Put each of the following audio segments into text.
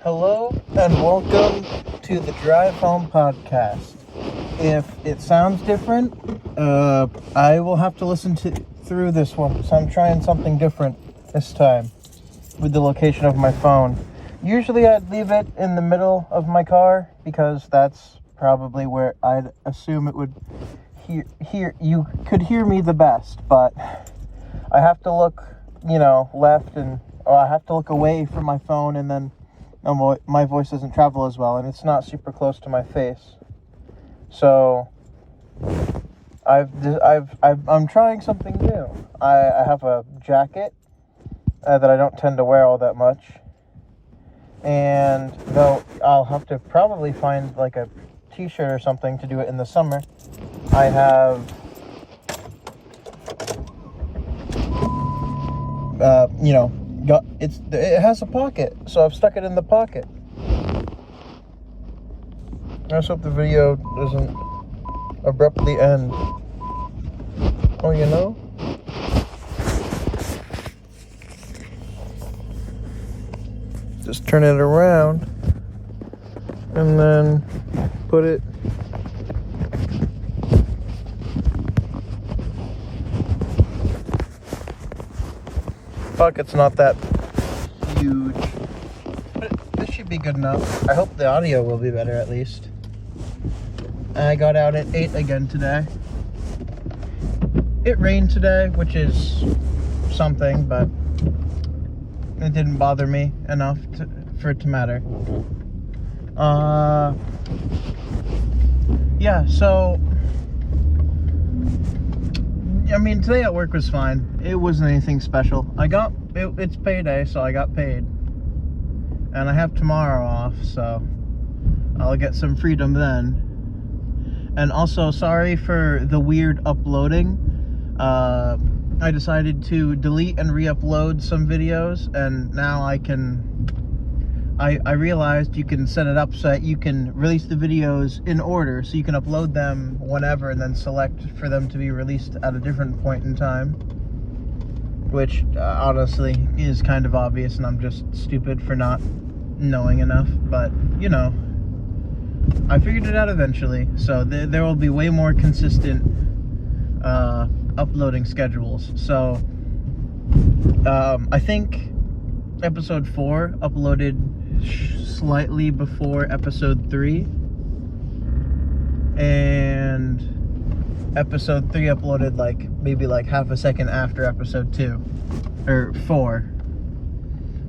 Hello and welcome to the Drive Home Podcast. If it sounds different, I will have to listen through this one, so I'm trying something different this time with the location of my phone. Usually I'd leave it in the middle of my car because that's probably where I'd assume it would you could hear me the best, but I have to look, left or I have to look away from my phone, and then my voice doesn't travel as well, and it's not super close to my face. So I'm trying something new. I have a jacket that I don't tend to wear all that much, and though I'll have to probably find like a t-shirt or something to do it in the summer. I have it has a pocket, so I've stuck it in the pocket. I just hope the video doesn't abruptly end. Just turn it around and then put it pocket's not that huge, but this should be good enough. I hope the audio will be better at least. I got out at 8 again today. It rained today, which is something, but it didn't bother me enough for it to matter. So today at work was fine. It wasn't anything special. It's payday, so I got paid. And I have tomorrow off, so I'll get some freedom then. And also, sorry for the weird uploading. I decided to delete and re-upload some videos, and now I realized you can set it up so that you can release the videos in order, so you can upload them whenever and then select for them to be released at a different point in time, which honestly is kind of obvious, and I'm just stupid for not knowing enough, but I figured it out eventually, so there will be way more consistent uploading schedules. So I think episode 4 uploaded slightly before episode 3, and episode 3 uploaded maybe half a second after episode 2 or 4.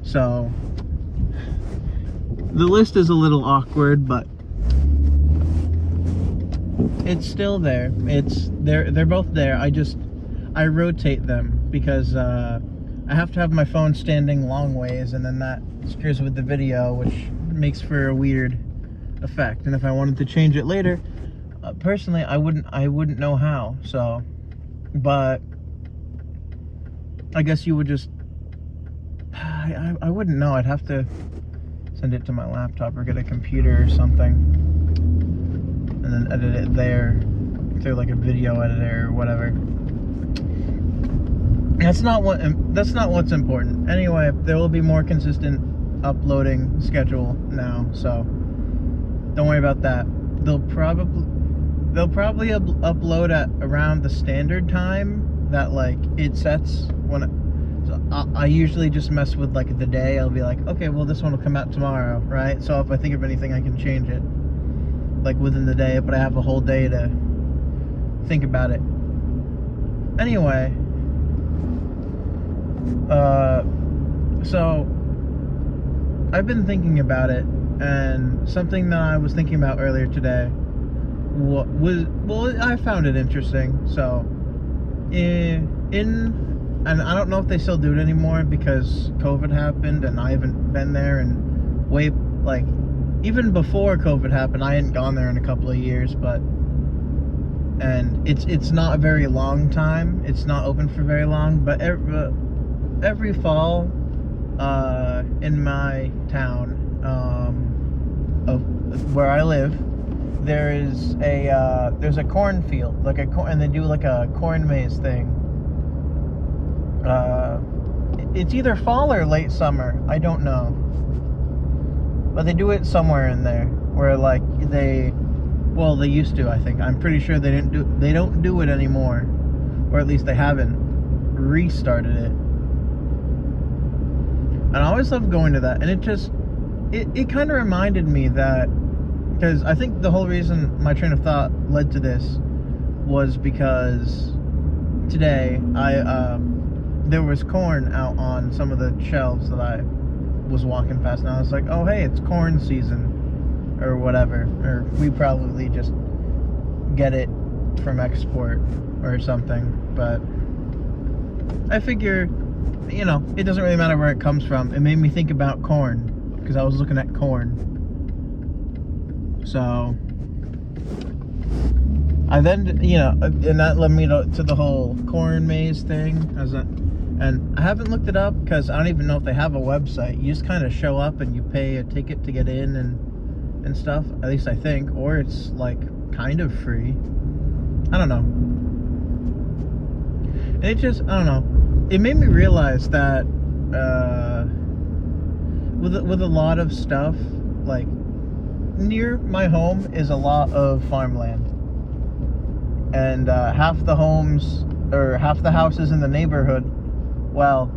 So the list is a little awkward, but it's still there. They're both there. I rotate them because I have to have my phone standing long ways, and then that screws with the video, which makes for a weird effect. And if I wanted to change it later, personally, I wouldn't know how. So, but I guess you would just I wouldn't know. I'd have to send it to my laptop or get a computer or something, and then edit it there through a video editor or whatever. That's not what's important. Anyway, there will be more consistent uploading schedule now, so don't worry about that. They'll probably upload at around the standard time that it sets I usually just mess with the day. I'll be okay, well, this one will come out tomorrow, right? So if I think of anything, I can change it within the day, but I have a whole day to think about it. Anyway, so I've been thinking about it, and something that I was thinking about earlier today I found it interesting. So and I don't know if they still do it anymore because COVID happened and I haven't been there, and even before COVID happened, I hadn't gone there in a couple of years, and it's not a very long time. It's not open for very long, but every fall in my town of where I live, there's a cornfield, and they do a corn maze thing. It's either fall or late summer, I don't know. but they do it somewhere in there where like they used to, I think. I'm pretty sure they don't do it anymore, or at least they haven't restarted it. And I always loved going to that, and it kind of reminded me that, because I think the whole reason my train of thought led to this was because today there was corn out on some of the shelves that I was walking past, and I was like, oh hey, it's corn season or whatever, or we probably just get it from export or something. But I figure, you know, it doesn't really matter where it comes from. It made me think about corn because I was looking at corn. So I then, you know, and that led me to the whole corn maze thing. And I haven't looked it up because I don't even know if they have a website. You just kind of show up and you pay a ticket to get in and stuff. At least I think, or it's like kind of free. I don't know. And it just, I don't know. It made me realize that with a lot of stuff, like near my home is a lot of farmland, and half the homes or half the houses in the neighborhood, well,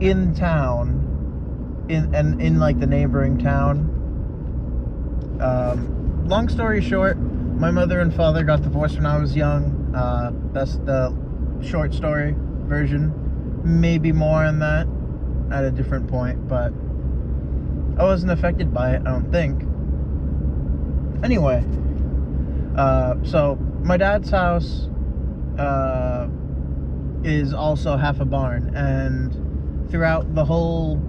in town, in like the neighboring town. Long story short, my mother and father got divorced when I was young. That's the short story version. Maybe more on that at a different point, but I wasn't affected by it, I don't think. Anyway, so my dad's house is also half a barn, and throughout the whole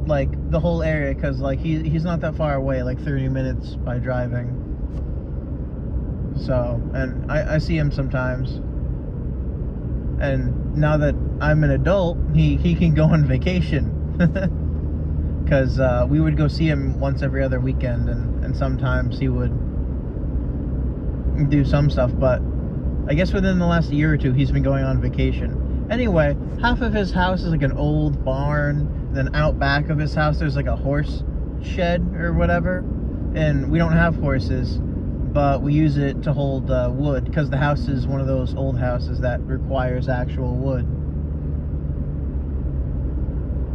area, because like he's not that far away, like 30 minutes by driving. So, and I see him sometimes, and now that I'm an adult, he can go on vacation. Because we would go see him once every other weekend, and sometimes he would do some stuff, but I guess within the last year or two he's been going on vacation. Anyway, half of his house is like an old barn, then out back of his house there's like a horse shed or whatever, and we don't have horses, but we use it to hold wood, because the house is one of those old houses that requires actual wood.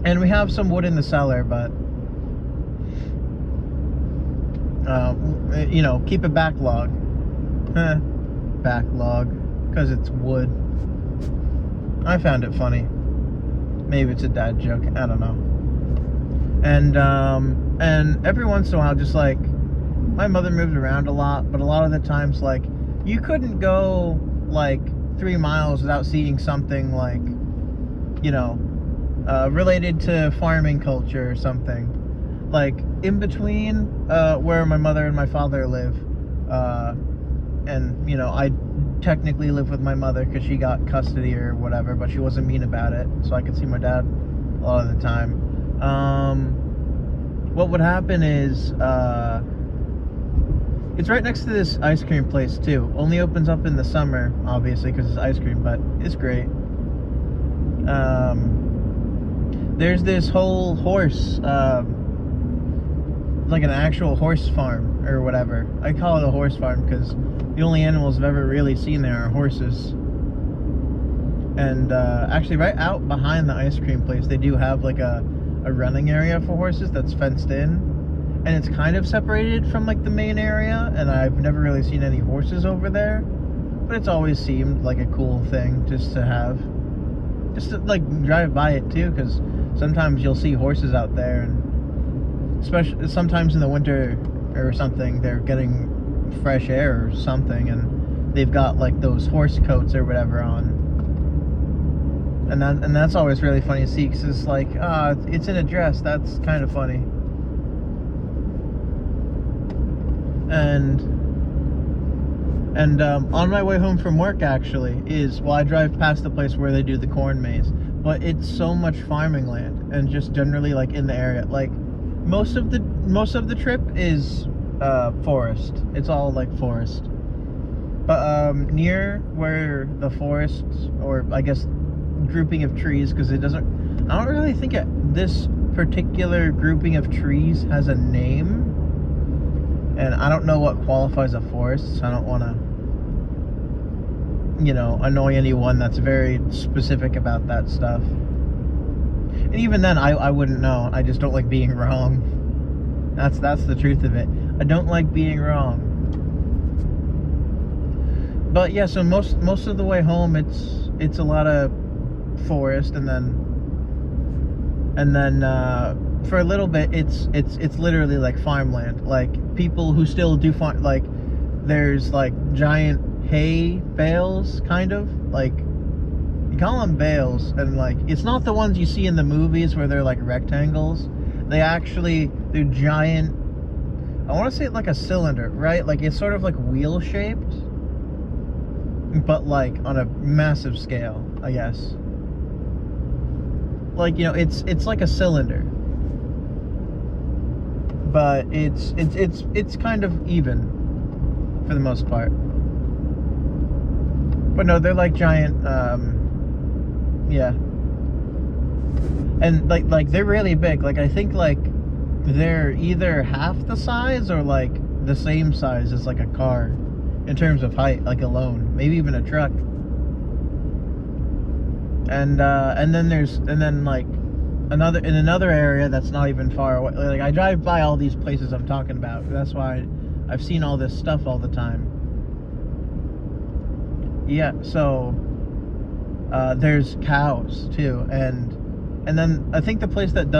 And we have some wood in the cellar, but you know, keep a backlog. Backlog, because it's wood. I found it funny. Maybe it's a dad joke, I don't know. And every once in a while, just like, my mother moved around a lot, but a lot of the times, like, you couldn't go like 3 miles without seeing something like, you know, related to farming culture or something. Like in between where my mother and my father live, and you know, I technically live with my mother because she got custody or whatever, but she wasn't mean about it, so I could see my dad a lot of the time. What would happen is it's right next to this ice cream place too. Only opens up in the summer, obviously, because it's ice cream, but it's great. There's this whole horse, like an actual horse farm or whatever. I call it a horse farm because the only animals I've ever really seen there are horses. And actually right out behind the ice cream place, they do have like a running area for horses that's fenced in. And it's kind of separated from like the main area, and I've never really seen any horses over there. But it's always seemed like a cool thing just to have. Just to like drive by it too, because sometimes you'll see horses out there, and especially sometimes in the winter or something, they're getting fresh air or something, and they've got like those horse coats or whatever on, and that's always really funny to see, because it's like, it's in a dress. That's kind of funny. And on my way home from work, actually, I drive past the place where they do the corn maze, but it's so much farming land, and just generally like in the area, like most of the trip is forest. It's all like forest, but near where the forest, or I guess grouping of trees, because I don't really think this particular grouping of trees has a name, And I don't know what qualifies a forest, so I don't want to, you know, annoy anyone that's very specific about that stuff. And even then, I wouldn't know. I just don't like being wrong. That's the truth of it. I don't like being wrong. But yeah, so most of the way home, it's a lot of forest, and then for a little bit, it's literally like farmland. Like people who still do farm, like there's like giant hay bales, kind of like. You call them bales, and like it's not the ones you see in the movies where they're like rectangles. They're giant. I want to say it like a cylinder, right? Like it's sort of like wheel shaped, but like on a massive scale, I guess. Like, you know, it's like a cylinder, but it's kind of even for the most part. But no, they're like giant. Yeah, and like they're really big. Like I think like they're either half the size or like the same size as like a car in terms of height, like alone, maybe even a truck. And then like another area that's not even far away. Like I drive by all these places I'm talking about. That's why I've seen all this stuff all the time. Yeah, so there's cows too, and then I think the place that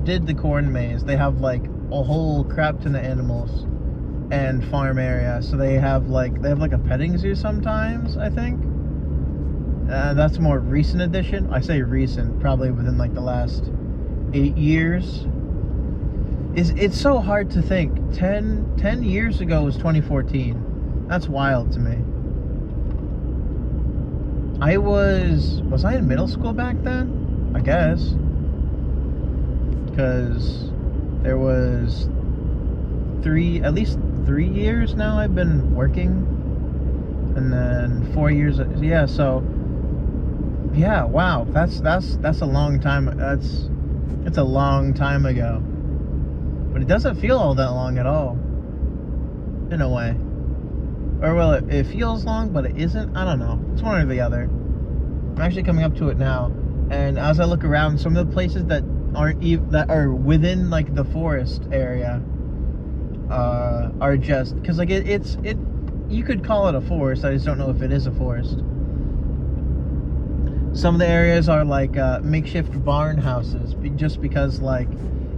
did the corn maze, they have like a whole crap ton of animals and farm area. So they have like a petting zoo sometimes, I think. That's a more recent addition. I say recent, probably within like the last 8 years. It's so hard to think. 10 years ago was 2014. That's wild to me. Was I in middle school back then? I guess. Because there was at least 3 years now I've been working. And then 4 years, yeah, so yeah, wow, that's a long time. It's a long time ago. But it doesn't feel all that long at all. In a way. Or well, it feels long, but it isn't. I don't know. It's one or the other. I'm actually coming up to it now, and as I look around, some of the places that are within like the forest area are just because like it you could call it a forest. I just don't know if it is a forest. Some of the areas are like makeshift barn houses, just because like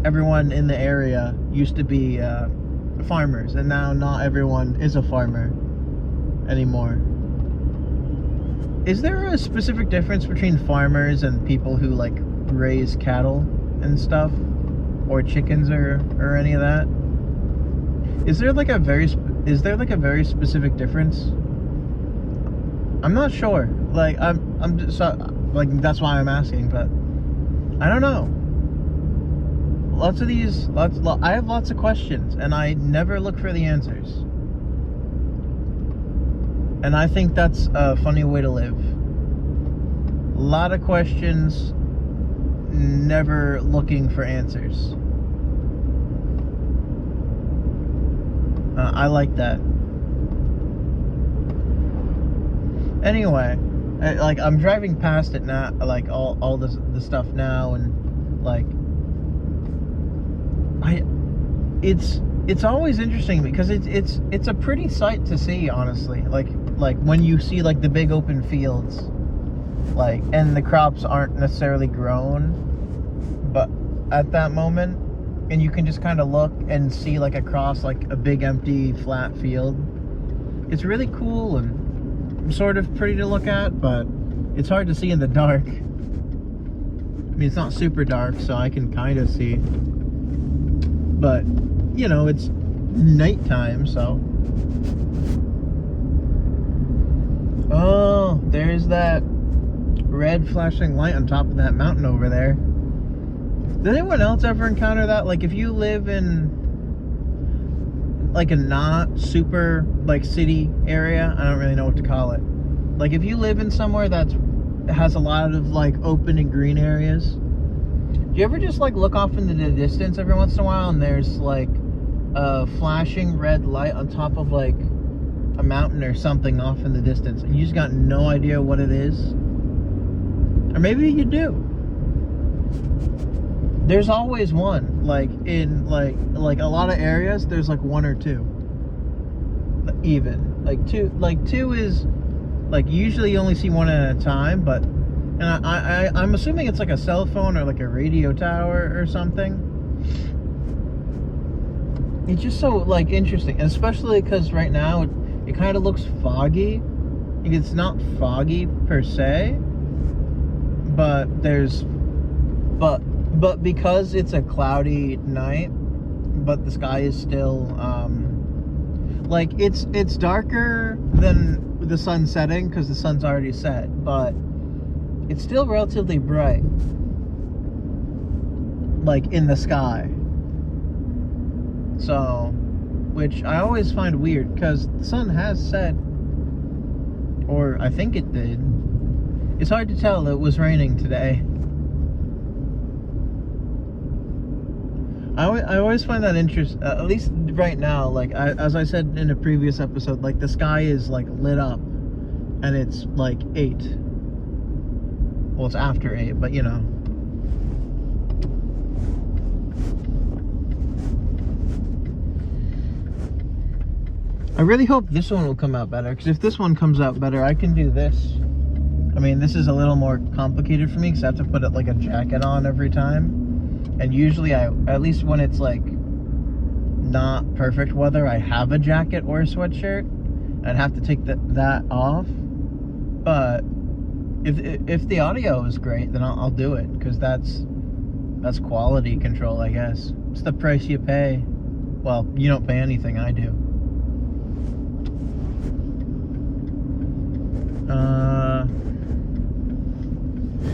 everyone in the area used to be farmers, and now not everyone is a farmer anymore. Is there a specific difference between farmers and people who like raise cattle and stuff, or chickens or any of that? Is there like a very specific difference? I'm not sure. Like I'm just like that's why I'm asking, but I don't know. I have lots of questions, and I never look for the answers. And I think that's a funny way to live. A lot of questions, never looking for answers. I like that. Anyway, like I'm driving past it now, like all the stuff now, and like it's always interesting because it's a pretty sight to see, honestly. Like when you see like the big open fields, like, and the crops aren't necessarily grown, but at that moment, and you can just kind of look and see like across like a big empty flat field. It's really cool and sort of pretty to look at, but it's hard to see in the dark. I mean, it's not super dark, so I can kind of see, but you know, it's nighttime, so. Oh, there's that red flashing light on top of that mountain over there. Did anyone else ever encounter that? Like if you live in like a not super like city area, I don't really know what to call it. Like if you live in somewhere that has a lot of like open and green areas, do you ever just like look off into the distance every once in a while and there's like a flashing red light on top of like a mountain or something off in the distance, and you just got no idea what it is. Or maybe you do. There's always one. Like in like a lot of areas, there's like one or two. Even like two is like usually you only see one at a time, but and I'm assuming it's like a cell phone or like a radio tower or something. It's just so like interesting, especially because right now it kind of looks foggy. It's not foggy per se, but but because it's a cloudy night, but the sky is still like it's darker than the sun setting because the sun's already set, but it's still relatively bright, like in the sky. So, which I always find weird because the sun has set, or I think it did. It's hard to tell. It was raining today. I always find that interesting, at least right now, like as I said in a previous episode, like the sky is like lit up and it's like 8. Well, it's after 8, but you know. I really hope this one will come out better, because if this one comes out better, I can do this. I mean, this is a little more complicated for me because I have to put like a jacket on every time. And usually at least when it's like not perfect weather, I have a jacket or a sweatshirt. I'd have to take that off. But if the audio is great, then I'll do it, because that's quality control, I guess. It's the price you pay. Well, you don't pay anything, I do.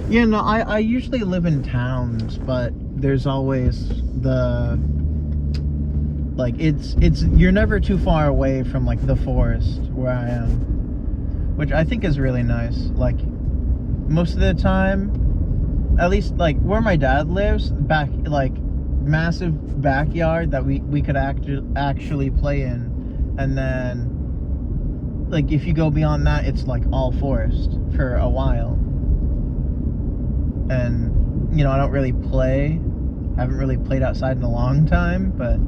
Yeah, no, I usually live in towns, but there's always the, like, it's you're never too far away from like the forest where I am, which I think is really nice. Like most of the time, at least like where my dad lives, back, like massive backyard that we could actually play in, and then like if you go beyond that, it's like all forest for a while. And you know, I don't really play. I haven't really played outside in a long time, but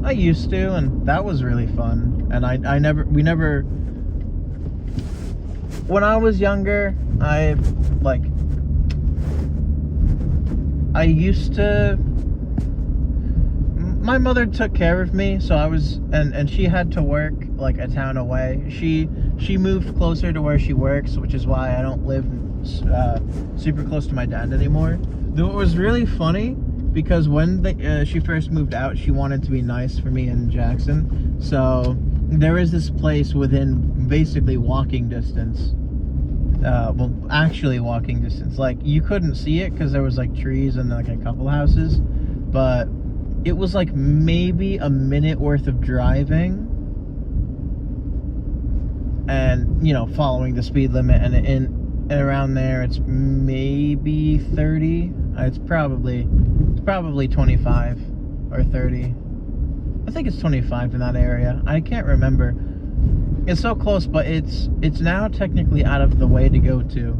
I used to, and that was really fun. And we never, when I was younger, I used to, my mother took care of me, so I was, and she had to work like a town away. She moved closer to where she works, which is why I don't live super close to my dad anymore. Though it was really funny because when she first moved out, she wanted to be nice for me and Jackson. So there is this place within basically walking distance. Well, actually walking distance. Like you couldn't see it because there was like trees and like a couple houses, but it was like maybe a minute worth of driving. And you know, following the speed limit, and around there it's maybe 30. It's probably 25 or 30. I think it's 25 in that area. I can't remember. It's so close, but it's now technically out of the way to go to.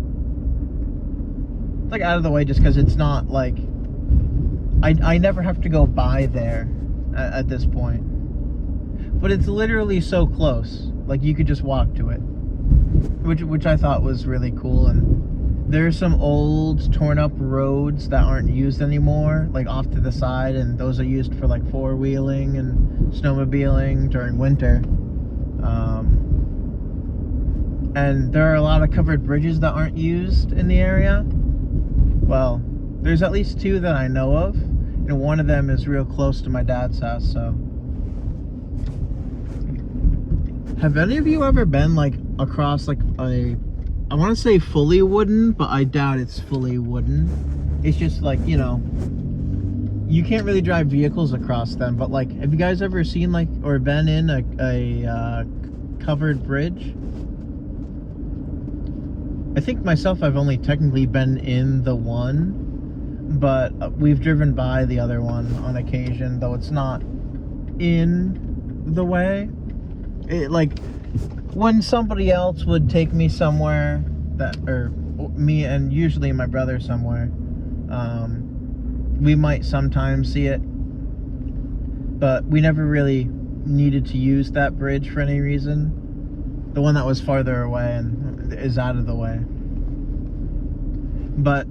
It's like out of the way just because it's not like I never have to go by there at this point. But it's literally so close. Like you could just walk to it, which I thought was really cool. And there's some old torn up roads that aren't used anymore, like off to the side, and those are used for like four-wheeling and snowmobiling during winter. And there are a lot of covered bridges that aren't used in the area. Well, there's at least 2 that I know of, and one of them is real close to my dad's house. So have any of you ever been like across like I want to say fully wooden, but I doubt it's fully wooden. It's just like, you know, you can't really drive vehicles across them, but like, have you guys ever seen like, or been in a covered bridge? I think myself, I've only technically been in the one, but we've driven by the other one on occasion, though it's not in the way. Like, when somebody else would take me somewhere, or me and usually my brother somewhere, we might sometimes see it, but we never really needed to use that bridge for any reason. The one that was farther away and is out of the way. But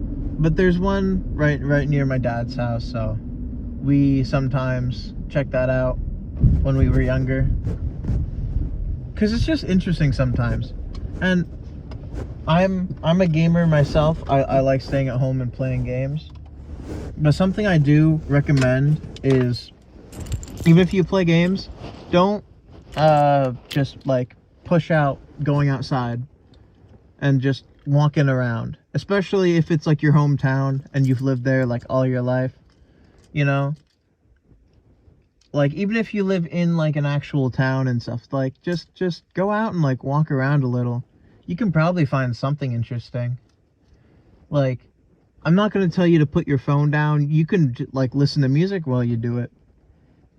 there's one right near my dad's house, so we sometimes check that out when we were younger. Because it's just interesting sometimes. And I'm a gamer myself. I like staying at home and playing games. But something I do recommend is, even if you play games, don't just like push out going outside and just walking around. Especially if it's like your hometown and you've lived there like all your life. You know? Like, even if you live in like an actual town and stuff, like just go out and like walk around a little. You can probably find something interesting. Like, I'm not going to tell you to put your phone down. You can like listen to music while you do it.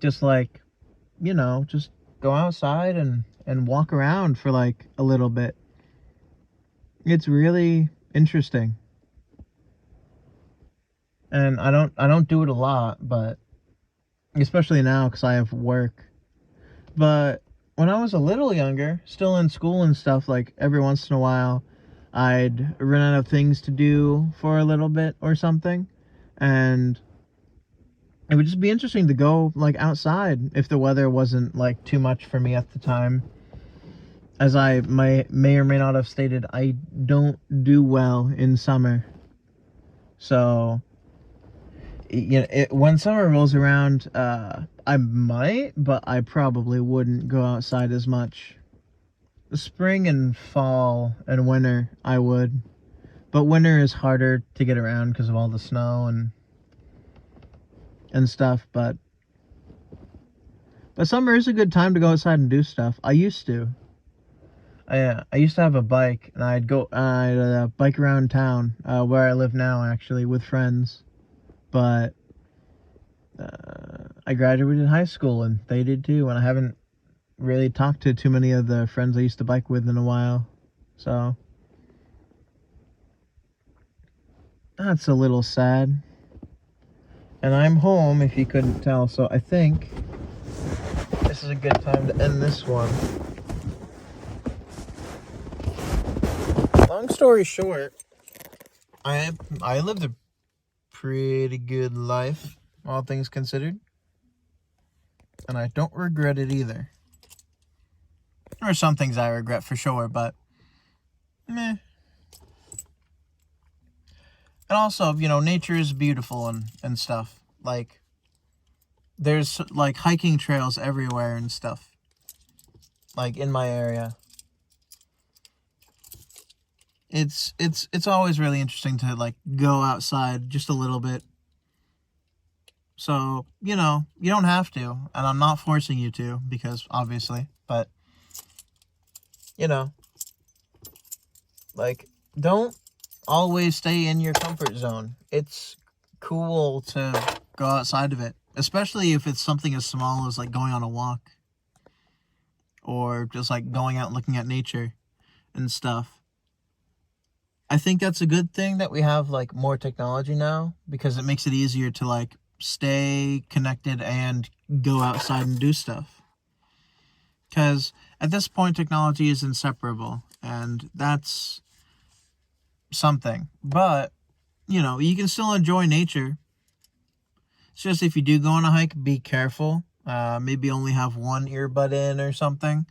Just like, you know, just go outside and walk around for like a little bit. It's really interesting. And I don't do it a lot, but especially now because I have work. But when I was a little younger, still in school and stuff, like every once in a while, I'd run out of things to do for a little bit or something. And it would just be interesting to go like outside if the weather wasn't like too much for me at the time. As I may or may not have stated, I don't do well in summer. So, you know, when summer rolls around, I might, but I probably wouldn't go outside as much. Spring and fall and winter, I would. But winter is harder to get around because of all the snow and stuff. But summer is a good time to go outside and do stuff. I used to. I used to have a bike, and I'd bike around town, where I live now, actually, with friends. But I graduated high school, and they did too, and I haven't really talked to too many of the friends I used to bike with in a while. So that's a little sad. And I'm home, if you couldn't tell, so I think this is a good time to end this one. Long story short, I lived a pretty good life, all things considered. And I don't regret it either. There are some things I regret for sure, but meh. And also, you know, nature is beautiful and stuff. Like, there's like hiking trails everywhere and stuff. Like in my area. It's always really interesting to like go outside just a little bit. So, you know, you don't have to, and I'm not forcing you to, because obviously, but you know, like, don't always stay in your comfort zone. It's cool to go outside of it, especially if it's something as small as like going on a walk or just like going out and looking at nature and stuff. I think that's a good thing that we have like more technology now, because it makes it easier to like stay connected and go outside and do stuff. Because at this point, technology is inseparable, and that's something. But, you know, you can still enjoy nature. It's just, if you do go on a hike, be careful. Maybe only have one earbud in or something.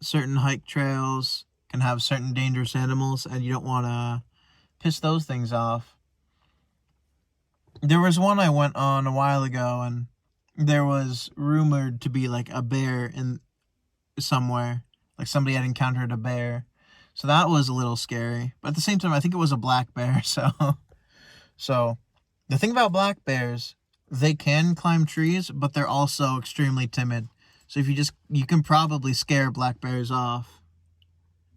Certain hike trails can have certain dangerous animals, and you don't want to piss those things off. There was one I went on a while ago, and there was rumored to be like a bear in somewhere. Like somebody had encountered a bear. So that was a little scary. But at the same time, I think it was a black bear. So the thing about black bears, they can climb trees, but they're also extremely timid. So if you can probably scare black bears off.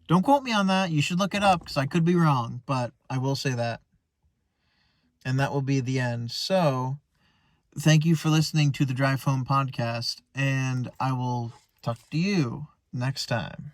Don't quote me on that. You should look it up, because I could be wrong, but I will say that. And that will be the end. So, thank you for listening to the Drive Home podcast, and I will talk to you next time.